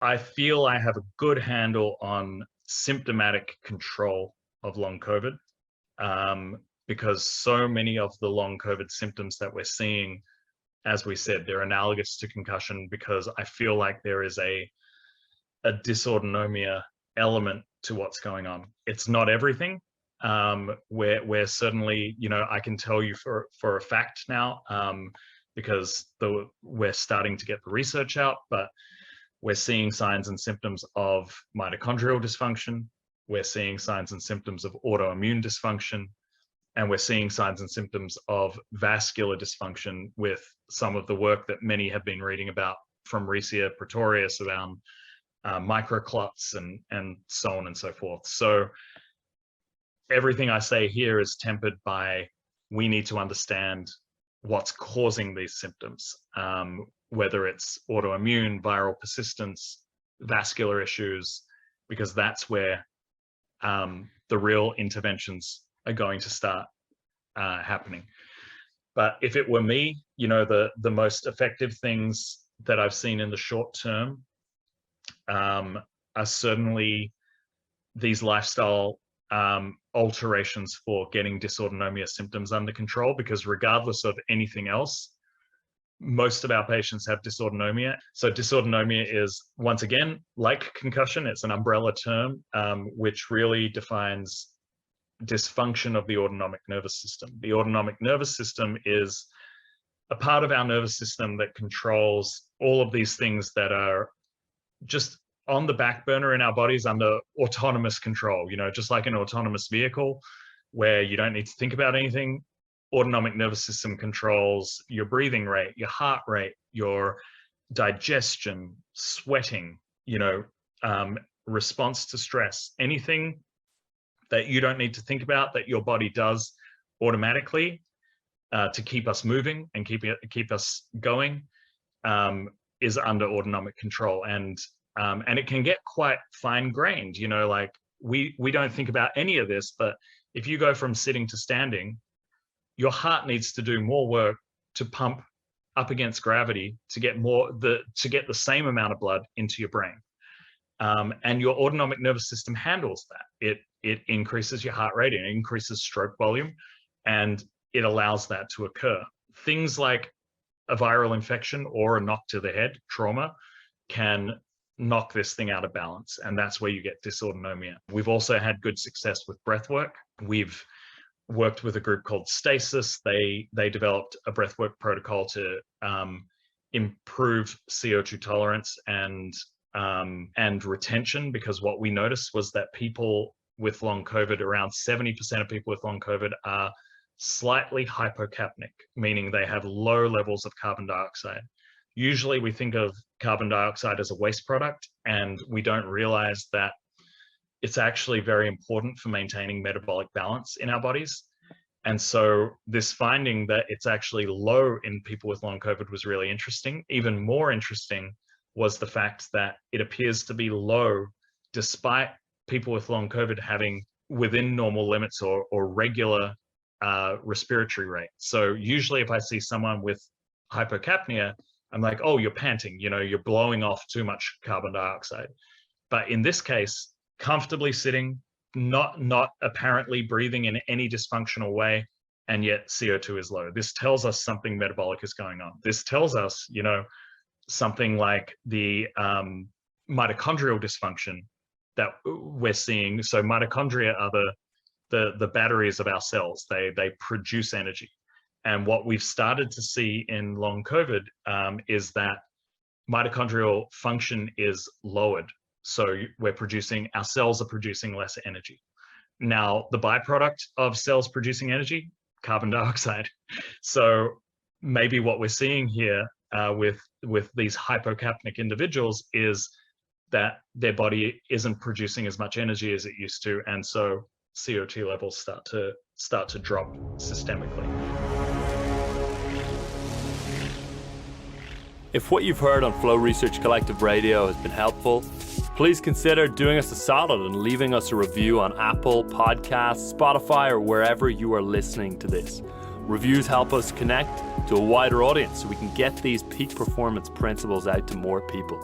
I feel I have a good handle on symptomatic control of long COVID, because so many of the long COVID symptoms that we're seeing, as we said, they're analogous to concussion, because I feel like there is a dysautonomia element to what's going on. It's not everything. We're certainly, I can tell you for a fact now, because we're starting to get the research out, but we're seeing signs and symptoms of mitochondrial dysfunction. We're seeing signs and symptoms of autoimmune dysfunction. And we're seeing signs and symptoms of vascular dysfunction with some of the work that many have been reading about from Riccia Pretorius around microclots and so on and so forth. So everything I say here is tempered by, we need to understand what's causing these symptoms, whether it's autoimmune, viral persistence, vascular issues, because that's where the real interventions are going to start happening. But if it were me, the most effective things that I've seen in the short term are certainly these lifestyle alterations for getting dysautonomia symptoms under control, because regardless of anything else, most of our patients have dysautonomia. So dysautonomia is, once again, like concussion, it's an umbrella term, which really defines dysfunction of the autonomic nervous system. The autonomic nervous system is a part of our nervous system that controls all of these things that are just on the back burner in our bodies under autonomous control, just like an autonomous vehicle where you don't need to think about anything. Autonomic nervous system controls your breathing rate, your heart rate, your digestion, sweating, response to stress, anything that you don't need to think about, that your body does automatically to keep us moving and keep us going, is under autonomic control. And it can get quite fine-grained, like we don't think about any of this, but if you go from sitting to standing, your heart needs to do more work to pump up against gravity to get the same amount of blood into your brain. And your autonomic nervous system handles that. It increases your heart rate, it increases stroke volume, and it allows that to occur. Things like a viral infection or a knock to the head, trauma, can knock this thing out of balance, and that's where you get dysautonomia. We've also had good success with breath work. We've worked with a group called Stasis. They developed a breathwork protocol to improve CO2 tolerance and retention, because what we noticed was that people with long COVID, around 70% of people with long COVID are slightly hypocapnic, meaning they have low levels of carbon dioxide. Usually we think of carbon dioxide as a waste product, and we don't realize that it's actually very important for maintaining metabolic balance in our bodies. And so this finding that it's actually low in people with long COVID was really interesting. Even more interesting was the fact that it appears to be low despite people with long COVID having within normal limits or regular respiratory rate. So usually if I see someone with hypocapnia, I'm like, oh, you're panting, you're blowing off too much carbon dioxide. But in this case, comfortably sitting, not apparently breathing in any dysfunctional way, and yet CO2 is low. This tells us something metabolic is going on. This tells us, something like the mitochondrial dysfunction that we're seeing. So mitochondria are the batteries of our cells. They produce energy. And what we've started to see in long COVID is that mitochondrial function is lowered. So our cells are producing less energy. Now, the byproduct of cells producing energy, carbon dioxide. So maybe what we're seeing here with these hypocapnic individuals is that their body isn't producing as much energy as it used to, and so CO2 levels start to drop systemically. If what you've heard on Flow Research Collective Radio has been helpful, please consider doing us a solid and leaving us a review on Apple Podcasts, Spotify, or wherever you are listening to this. Reviews help us connect to a wider audience so we can get these peak performance principles out to more people.